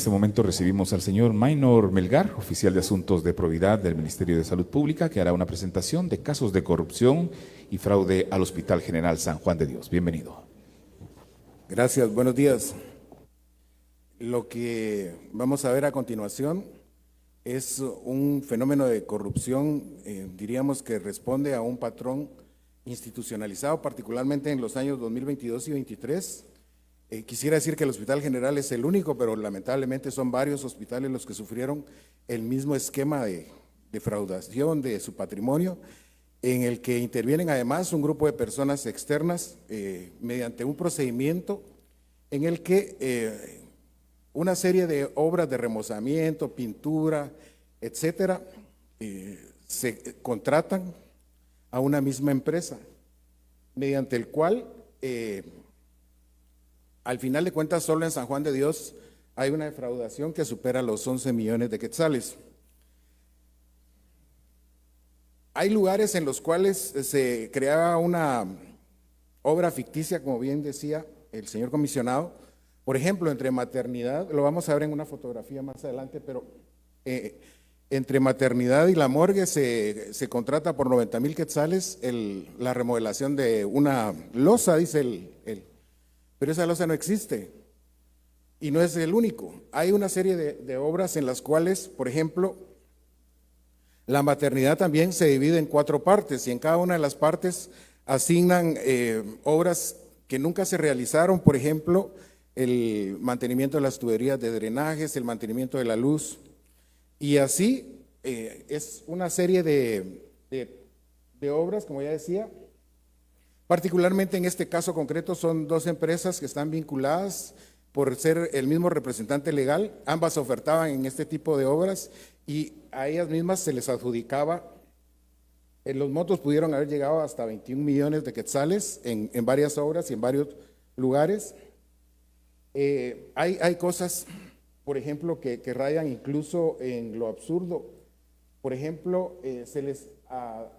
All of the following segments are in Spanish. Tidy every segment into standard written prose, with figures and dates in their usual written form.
En este momento recibimos al señor Maynor Melgar, oficial de Asuntos de Probidad del Ministerio de Salud Pública, que hará una presentación de casos de corrupción y fraude al Hospital General San Juan de Dios. Bienvenido. Gracias, buenos días. Lo que vamos a ver a continuación es un fenómeno de corrupción, diríamos que responde a un patrón institucionalizado, particularmente en los años 2022 y 2023. Quisiera decir que el Hospital General es el único, pero lamentablemente son varios hospitales los que sufrieron el mismo esquema de defraudación de su patrimonio, en el que intervienen además un grupo de personas externas mediante un procedimiento en el que una serie de obras de remozamiento, pintura, etcétera, se contratan a una misma empresa, mediante el cual al final de cuentas solo en San Juan de Dios hay una defraudación que supera los 11 millones de quetzales. Hay lugares en los cuales se creaba una obra ficticia, como bien decía el señor comisionado. Por ejemplo, entre maternidad, lo vamos a ver en una fotografía más adelante, pero entre maternidad y la morgue se contrata por 90,000 quetzales la remodelación de una losa, dice pero esa losa no existe y no es el único. Hay una serie de obras en las cuales, por ejemplo, la maternidad también se divide en 4 partes y en cada una de las partes asignan obras que nunca se realizaron, por ejemplo, el mantenimiento de las tuberías de drenajes, el mantenimiento de la luz, y así es una serie de obras, como ya decía. Particularmente en este caso concreto son 2 empresas que están vinculadas por ser el mismo representante legal. Ambas ofertaban en este tipo de obras y a ellas mismas se les adjudicaba. Los montos pudieron haber llegado hasta 21 millones de quetzales en varias obras y en varios lugares. Hay cosas, por ejemplo, que rayan incluso en lo absurdo. Por ejemplo, se les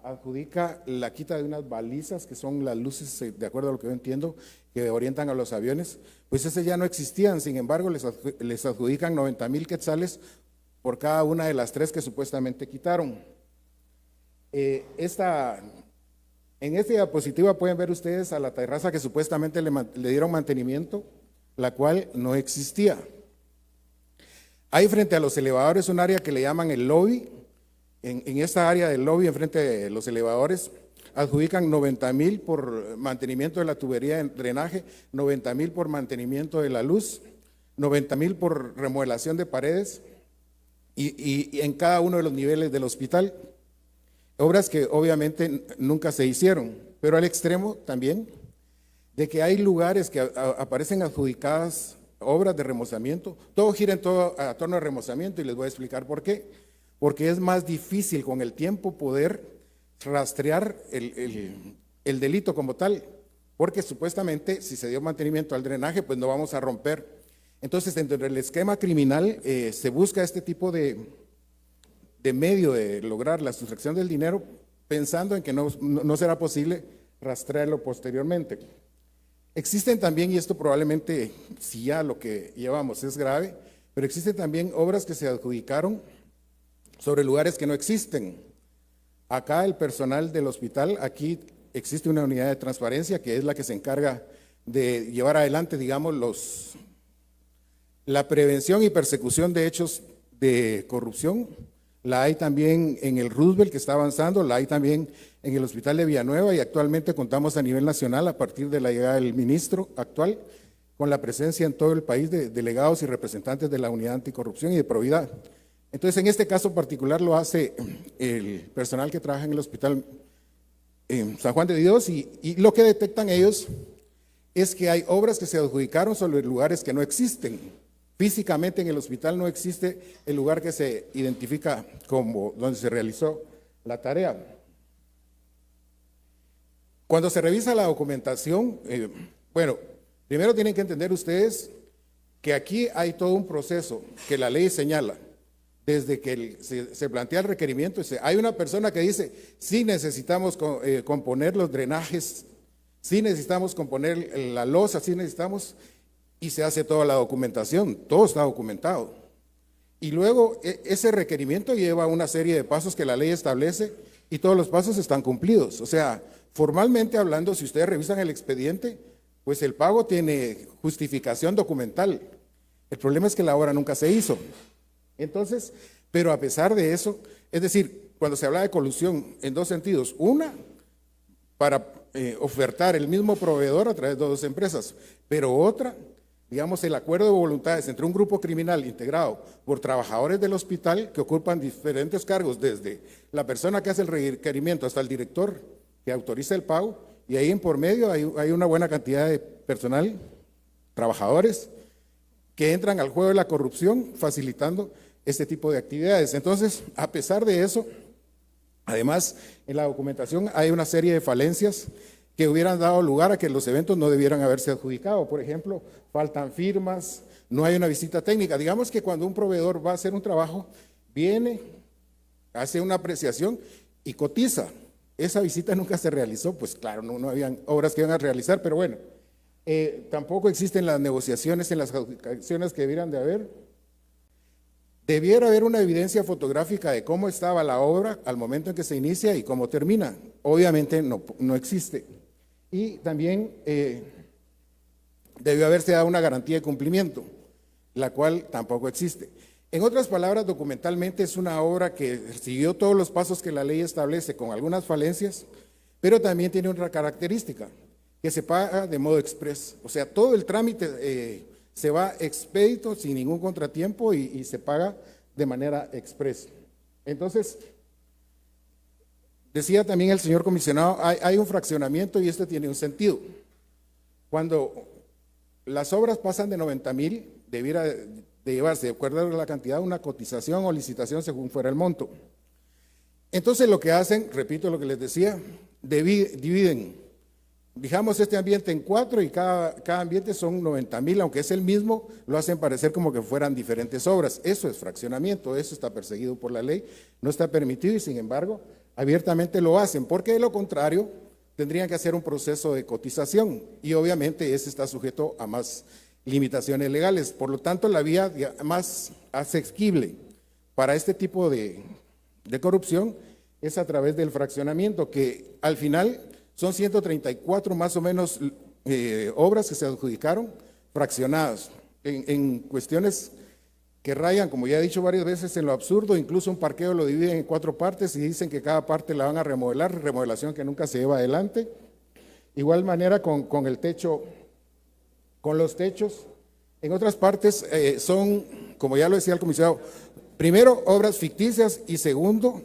adjudica la quita de unas balizas, que son las luces, de acuerdo a lo que yo entiendo, que orientan a los aviones. Pues esas ya no existían, sin embargo, les adjudican 90,000 quetzales por cada una de las 3 que supuestamente quitaron. En esta diapositiva pueden ver ustedes a la terraza que supuestamente le dieron mantenimiento, la cual no existía. Hay frente a los elevadores un área que le llaman el lobby. En esta área del lobby, enfrente de los elevadores, adjudican 90,000 por mantenimiento de la tubería de drenaje, 90,000 por mantenimiento de la luz, 90,000 por remodelación de paredes y en cada uno de los niveles del hospital. Obras que obviamente nunca se hicieron, pero al extremo también de que hay lugares que aparecen adjudicadas obras de remozamiento. Todo gira a torno al remozamiento y les voy a explicar por qué. Porque es más difícil con el tiempo poder rastrear el delito como tal, porque supuestamente si se dio mantenimiento al drenaje, pues no vamos a romper. Entonces, dentro del esquema criminal se busca este tipo de medio de lograr la sustracción del dinero, pensando en que no será posible rastrearlo posteriormente. Existen también, y esto probablemente, si ya lo que llevamos es grave, pero existen también obras que se adjudicaron sobre lugares que no existen. Acá el personal del hospital, aquí existe una unidad de transparencia que es la que se encarga de llevar adelante, digamos, la prevención y persecución de hechos de corrupción. La hay también en el Roosevelt, que está avanzando, la hay también en el Hospital de Villanueva y actualmente contamos a nivel nacional, a partir de la llegada del ministro actual, con la presencia en todo el país de delegados y representantes de la Unidad Anticorrupción y de Probidad. Entonces, en este caso particular lo hace el personal que trabaja en el Hospital San Juan de Dios y lo que detectan ellos es que hay obras que se adjudicaron sobre lugares que no existen. Físicamente en el hospital no existe el lugar que se identifica como donde se realizó la tarea. Cuando se revisa la documentación, bueno, primero tienen que entender ustedes que aquí hay todo un proceso que la ley señala. Desde que se plantea el requerimiento, hay una persona que dice, sí necesitamos componer los drenajes, sí necesitamos componer la losa, sí necesitamos, y se hace toda la documentación, todo está documentado. Y luego ese requerimiento lleva una serie de pasos que la ley establece y todos los pasos están cumplidos. O sea, formalmente hablando, si ustedes revisan el expediente, pues el pago tiene justificación documental. El problema es que la obra nunca se hizo. Entonces, pero a pesar de eso, es decir, cuando se habla de colusión en dos sentidos, una, para ofertar el mismo proveedor a través de dos empresas, pero otra, digamos, el acuerdo de voluntades entre un grupo criminal integrado por trabajadores del hospital que ocupan diferentes cargos, desde la persona que hace el requerimiento hasta el director que autoriza el pago, y ahí en por medio hay una buena cantidad de personal, trabajadores, que entran al juego de la corrupción facilitando este tipo de actividades. Entonces, a pesar de eso, además, en la documentación hay una serie de falencias que hubieran dado lugar a que los eventos no debieran haberse adjudicado. Por ejemplo, faltan firmas, no hay una visita técnica. Digamos que cuando un proveedor va a hacer un trabajo, viene, hace una apreciación y cotiza. Esa visita nunca se realizó, pues claro, no habían obras que iban a realizar, pero bueno, tampoco existen las negociaciones en las adjudicaciones que debieran de haber. Debiera haber una evidencia fotográfica de cómo estaba la obra al momento en que se inicia y cómo termina. Obviamente no existe. Y también debió haberse dado una garantía de cumplimiento, la cual tampoco existe. En otras palabras, documentalmente es una obra que siguió todos los pasos que la ley establece con algunas falencias, pero también tiene otra característica, que se paga de modo express. O sea, todo el trámite se va expedito sin ningún contratiempo y se paga de manera express. Entonces, decía también el señor comisionado, hay un fraccionamiento y esto tiene un sentido. Cuando las obras pasan de 90,000, debiera de llevarse, de acuerdo a la cantidad, una cotización o licitación según fuera el monto. Entonces lo que hacen, repito lo que les decía, dividen, digamos, este ambiente en 4 y cada ambiente son 90,000, aunque es el mismo, lo hacen parecer como que fueran diferentes obras. Eso es fraccionamiento, eso está perseguido por la ley, no está permitido y sin embargo abiertamente lo hacen, porque de lo contrario tendrían que hacer un proceso de cotización y obviamente ese está sujeto a más limitaciones legales. Por lo tanto, la vía más asequible para este tipo de corrupción es a través del fraccionamiento, que al final son 134 más o menos obras que se adjudicaron fraccionadas en cuestiones que rayan, como ya he dicho varias veces, en lo absurdo. Incluso un parqueo lo dividen en 4 partes y dicen que cada parte la van a remodelar, remodelación que nunca se lleva adelante. Igual manera con el techo, con los techos. En otras partes son, como ya lo decía el comisionado, primero obras ficticias y segundo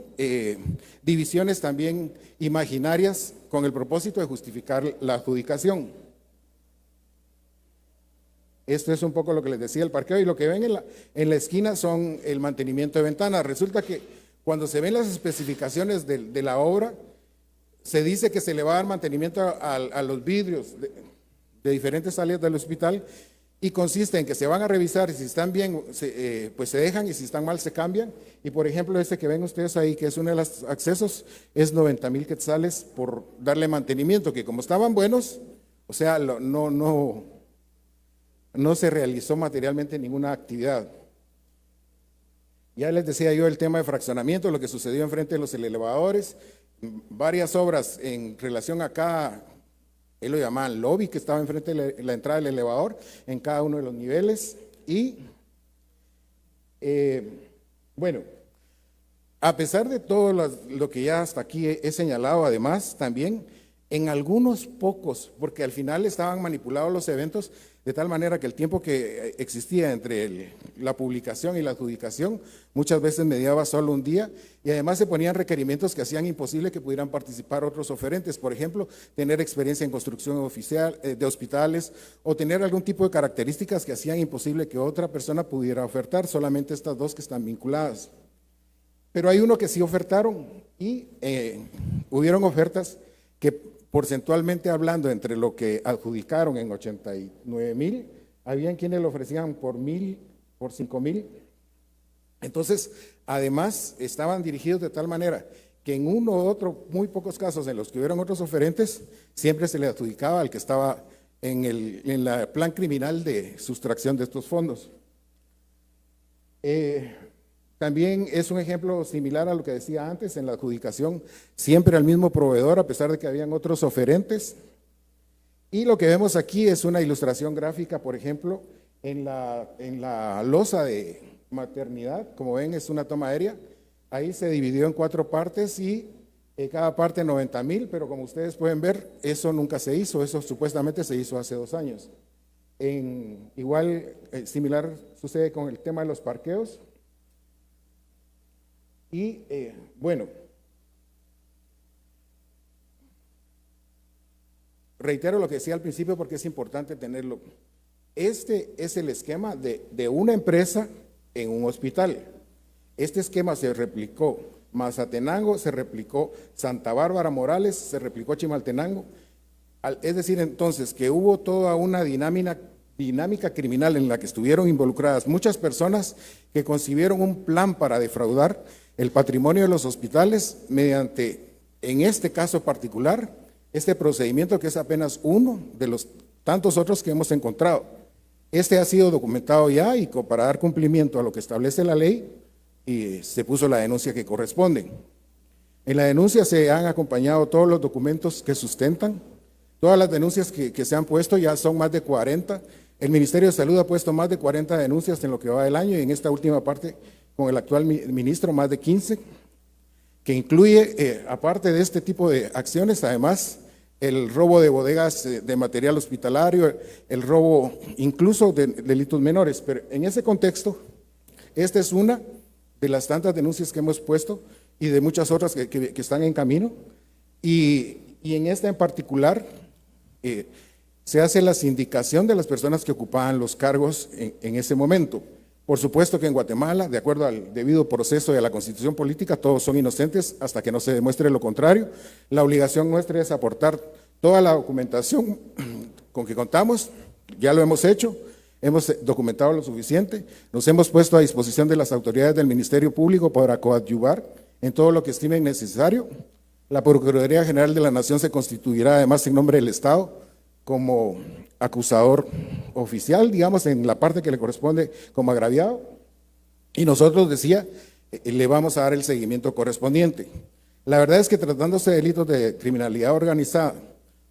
divisiones también imaginarias con el propósito de justificar la adjudicación. Esto es un poco lo que les decía el parqueo, y lo que ven en la esquina son el mantenimiento de ventanas. Resulta que cuando se ven las especificaciones de la obra, se dice que se le va a dar mantenimiento a los vidrios de diferentes áreas del hospital, y consiste en que se van a revisar y si están bien, pues se dejan, y si están mal se cambian. Y por ejemplo, este que ven ustedes ahí, que es uno de los accesos, es 90,000 quetzales por darle mantenimiento, que como estaban buenos, o sea, no se realizó materialmente ninguna actividad. Ya les decía yo el tema de fraccionamiento, lo que sucedió enfrente de los elevadores, varias obras en relación a cada, él lo llamaban lobby, que estaba enfrente de la entrada del elevador, en cada uno de los niveles. Y bueno, a pesar de todo lo que ya hasta aquí he señalado, además también en algunos pocos, porque al final estaban manipulados los eventos de tal manera que el tiempo que existía entre la publicación y la adjudicación muchas veces mediaba solo un día, y además se ponían requerimientos que hacían imposible que pudieran participar otros oferentes. Por ejemplo, tener experiencia en construcción oficial de hospitales, o tener algún tipo de características que hacían imposible que otra persona pudiera ofertar, solamente estas dos que están vinculadas. Pero hay uno que sí ofertaron, y hubieron ofertas que, porcentualmente hablando, entre lo que adjudicaron en 89,000, habían quienes lo ofrecían por 1,000, por 5,000. Entonces, además, estaban dirigidos de tal manera que en uno u otro, muy pocos casos en los que hubieron otros oferentes, siempre se le adjudicaba al que estaba en el plan criminal de sustracción de estos fondos. También es un ejemplo similar a lo que decía antes, en la adjudicación, siempre al mismo proveedor, a pesar de que habían otros oferentes. Y lo que vemos aquí es una ilustración gráfica, por ejemplo, en la losa de maternidad, como ven es una toma aérea, ahí se dividió en 4 partes y cada parte 90,000, pero como ustedes pueden ver, eso nunca se hizo, eso supuestamente se hizo hace 2 años. Igual, similar sucede con el tema de los parqueos. Y bueno, reitero lo que decía al principio porque es importante tenerlo. Este es el esquema de una empresa en un hospital. Este esquema se replicó Mazatenango, se replicó Santa Bárbara Morales, se replicó Chimaltenango. Es decir, entonces, que hubo toda una dinámica criminal en la que estuvieron involucradas muchas personas que concibieron un plan para defraudar el patrimonio de los hospitales mediante, en este caso particular, este procedimiento que es apenas uno de los tantos otros que hemos encontrado. Este ha sido documentado ya y para dar cumplimiento a lo que establece la ley, y se puso la denuncia que corresponde. En la denuncia se han acompañado todos los documentos que sustentan, todas las denuncias que se han puesto, ya son más de 40. El Ministerio de Salud ha puesto más de 40 denuncias en lo que va del año y en esta última parte con el actual ministro más de 15, que incluye, aparte de este tipo de acciones, además el robo de bodegas de material hospitalario, el robo incluso de delitos menores. Pero en ese contexto, esta es una de las tantas denuncias que hemos puesto y de muchas otras que están en camino. Y en esta en particular, se hace la sindicación de las personas que ocupaban los cargos en ese momento. Por supuesto que en Guatemala, de acuerdo al debido proceso y a la constitución política, todos son inocentes hasta que no se demuestre lo contrario. La obligación nuestra es aportar toda la documentación con que contamos, ya lo hemos hecho, hemos documentado lo suficiente, nos hemos puesto a disposición de las autoridades del Ministerio Público para coadyuvar en todo lo que estimen necesario. La Procuraduría General de la Nación se constituirá además en nombre del Estado como acusador oficial, digamos, en la parte que le corresponde como agraviado, y nosotros, decía, le vamos a dar el seguimiento correspondiente. La verdad es que tratándose de delitos de criminalidad organizada,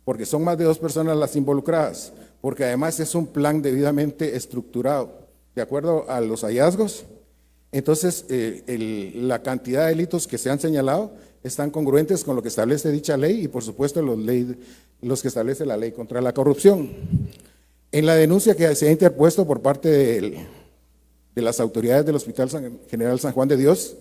porque son más de 2 personas las involucradas, porque además es un plan debidamente estructurado, de acuerdo a los hallazgos, entonces la cantidad de delitos que se han señalado están congruentes con lo que establece dicha ley y por supuesto los que establece la ley contra la corrupción. En la denuncia que se ha interpuesto por parte de las autoridades del Hospital General San Juan de Dios,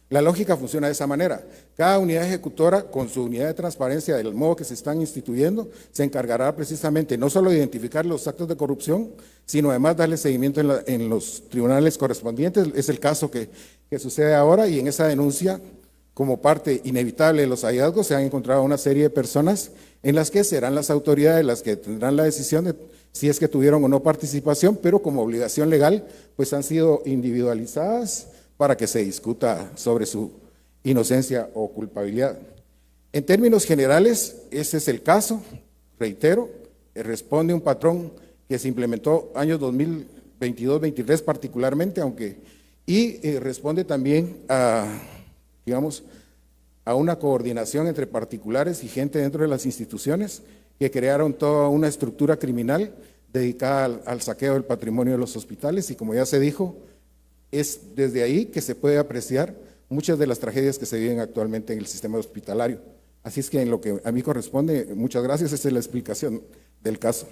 la lógica funciona de esa manera. Cada unidad ejecutora, con su unidad de transparencia del modo que se están instituyendo, se encargará precisamente no solo de identificar los actos de corrupción, sino además darle seguimiento en los tribunales correspondientes. Es el caso que sucede ahora, y en esa denuncia, como parte inevitable de los hallazgos, se han encontrado una serie de personas en las que serán las autoridades las que tendrán la decisión de si es que tuvieron o no participación, pero como obligación legal, pues han sido individualizadas para que se discuta sobre su inocencia o culpabilidad. En términos generales, ese es el caso, reitero, responde un patrón que se implementó años 2022-23 particularmente, y responde también a, digamos, a una coordinación entre particulares y gente dentro de las instituciones que crearon toda una estructura criminal dedicada al saqueo del patrimonio de los hospitales, y como ya se dijo, es desde ahí que se puede apreciar muchas de las tragedias que se viven actualmente en el sistema hospitalario. Así es que en lo que a mí corresponde, muchas gracias, esa es la explicación del caso.